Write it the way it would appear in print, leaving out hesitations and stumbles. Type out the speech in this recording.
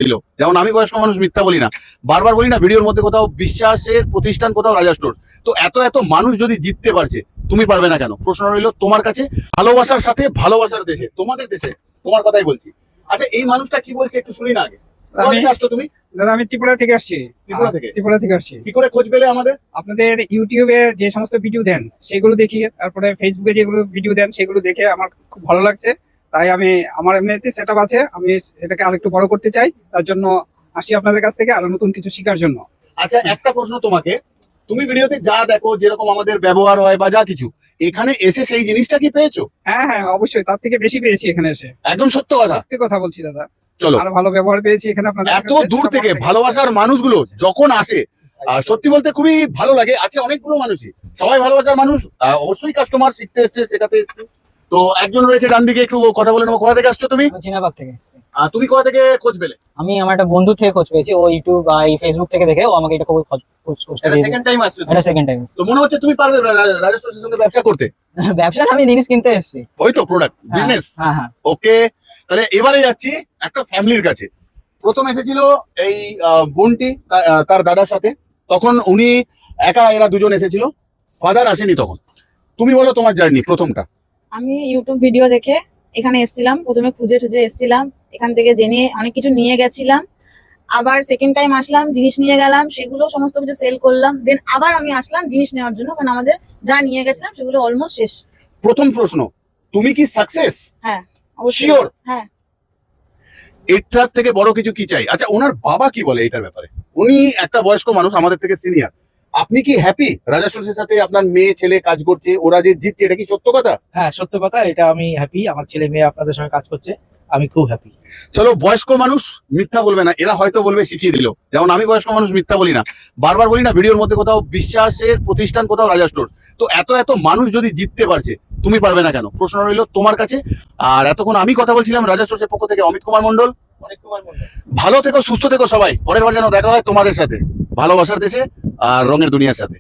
দিল। যেমন আমি বয়স্ক মানুষ মিথ্যা বলি না, বারবার বলি না ভিডিওর মধ্যে কোথাও বিশ্বাসের প্রতিষ্ঠান, কোথাও রাজা স্টোর। তো এত এত মানুষ যদি জিততে পারছে, তুমি পারবে না কেন? প্রশ্ন রইল তোমার কাছে। ভালোবাসার সাথে ভালোবাসার দেশে, তোমাদের দেশে, তোমার কথাই বলছি। আচ্ছা, এই মানুষটা কি বলছে একটু শুনি না আগে। কোথা থেকে আসছো তুমি? দাদা আমি ত্রিপুরা থেকে আসছি। ত্রিপুরা থেকে আসছি। কি করে খোঁজ পেলে আমাদের? আপনাদের ইউটিউবে যে সমস্ত ভিডিও দেন সেগুলো দেখি, তারপরে ফেসবুকে যেগুলো ভিডিও দেন সেগুলো দেখে আমার খুব ভালো লাগছে। তাই আমি আমার এমনিতে সেট আপ আছে, আমি এটাকে আরেকটু বড় করতে চাই। তার জন্য আসি আপনাদের কাছ থেকে আরো নতুন কিছু শেখার জন্য। আচ্ছা, একটা প্রশ্ন তোমাকে, তুমি ভিডিওতে যা দেখো, যেরকম আমাদের ব্যবহার হয় বা যা কিছু, এখানে এসে সেই জিনিসটা কি পেয়েছো? হ্যাঁ হ্যাঁ অবশ্যই, তার থেকে বেশি পেয়েছি এখানে এসে। একদম সত্য কথা। সত্যি কথা বলছি দাদা, চলো, আরো ভালো ব্যবহার পেয়েছি এখানে আপনাদের এত দূর থেকে ভালোবাসার মানুষগুলো যখন আসে, সত্যি বলতে খুবই ভালো লাগে। আছে অনেকগুলো মানুষই, সবাই ভালোবাসার মানুষ, অবশ্যই কাস্টমার শিখতে এসছে, শেখাতে এসছে। তো একজন রয়েছে ডান দিকে, একটু কথা বলে নেবো। কোথা থেকে আসছো তুমি? আমি চীনাবাগ থেকে এসেছি। তুমি কোথা থেকে খোঁজ পেলে? আমি আমার একটা বন্ধু থেকে খোঁজ পেয়েছি, ও ইউটিউব বা এই ফেসবুক থেকে দেখে ও আমাকে এটা খুব খোঁজটা দিয়েছে। সেকেন্ড টাইম আসছো? এটা সেকেন্ড টাইম। তো মনে হচ্ছে তুমি পারবে রাজস্থানের সঙ্গে ব্যবসা করতে। ব্যবসার আমি জিনিস কিনতে এসেছি। ওই তো প্রোডাক্ট বিজনেস। হ্যাঁ হ্যাঁ। ওকে, তাহলে এবারে যাচ্ছি একটা ফ্যামিলির কাছে। প্রথম এসেছিল এই বোনটি তার দাদার সাথে, তখন উনি একা, এরা দুজন এসেছিল, ফাদার আসেনি তখন। তুমি বলো তোমার জার্নি প্রথমটা। আমি ইউটিউব ভিডিও দেখে এখানে এসেছিলাম, প্রথমে খুঁজে টুজে এসেছিলাম, এখান থেকে জেনে অনেক কিছু নিয়ে গেছিলাম। আবার সেকেন্ড টাইম আসলাম, জিনিস নিয়ে গেলাম, সেগুলো সমস্ত কিছু সেল করলাম। দেন আবার আমি আসলাম জিনিস নেওয়ার জন্য, কারণ আমাদের যা নিয়ে গেছিলাম সেগুলো অলমোস্ট শেষ। প্রথম প্রশ্ন, তুমি কি সাকসেস? হ্যাঁ অবশ্যই। শিওর? হ্যাঁ। এটার থেকে বড় কিছু কি চাই? আচ্ছা, ওনার বাবা কি বলে এটার ব্যাপারে? উনি একটা বয়স্ক মানুষ, আমাদের থেকে সিনিয়র। আপনি কি হ্যাপি রাজা সোর্সের সাথে? আপনার মেয়ে ছেলে কাজ করছে, ওরা যে জিতছে, এটা কি সত্য কথা? হ্যাঁ সত্য কথা, এটা আমি হ্যাপি। আমার ছেলে মেয়ে আপনাদের সঙ্গে কাজ করছে, আমি খুব হ্যাপি। চলো, বয়স্ক মানুষ মিথ্যা বলবে না, এরা হয়তো বলবে শিখিয়ে দিল। যেমন আমি বয়স্ক মানুষ মিথ্যা বলি না, বারবার বলি না ভিডিওর মধ্যে কোথাও বিশ্বাসের প্রতিষ্ঠান, কোথাও রাজা স্টোর। তো এত এত মানুষ যদি জিততে পারছে, তুমি পারবে না কেন? প্রশ্ন রইল তোমার কাছে। আর এতক্ষণ আমি কথা বলছিলাম রাজা স্টোরের পক্ষ থেকে অমিত কুমার মন্ডল। ভালো থেকো, সুস্থ থেকো সবাই। পরের বার যেন দেখা হয় তোমাদের সাথে, ভালোবাসার দেশে আর রঙের দুনিয়ার সাথে।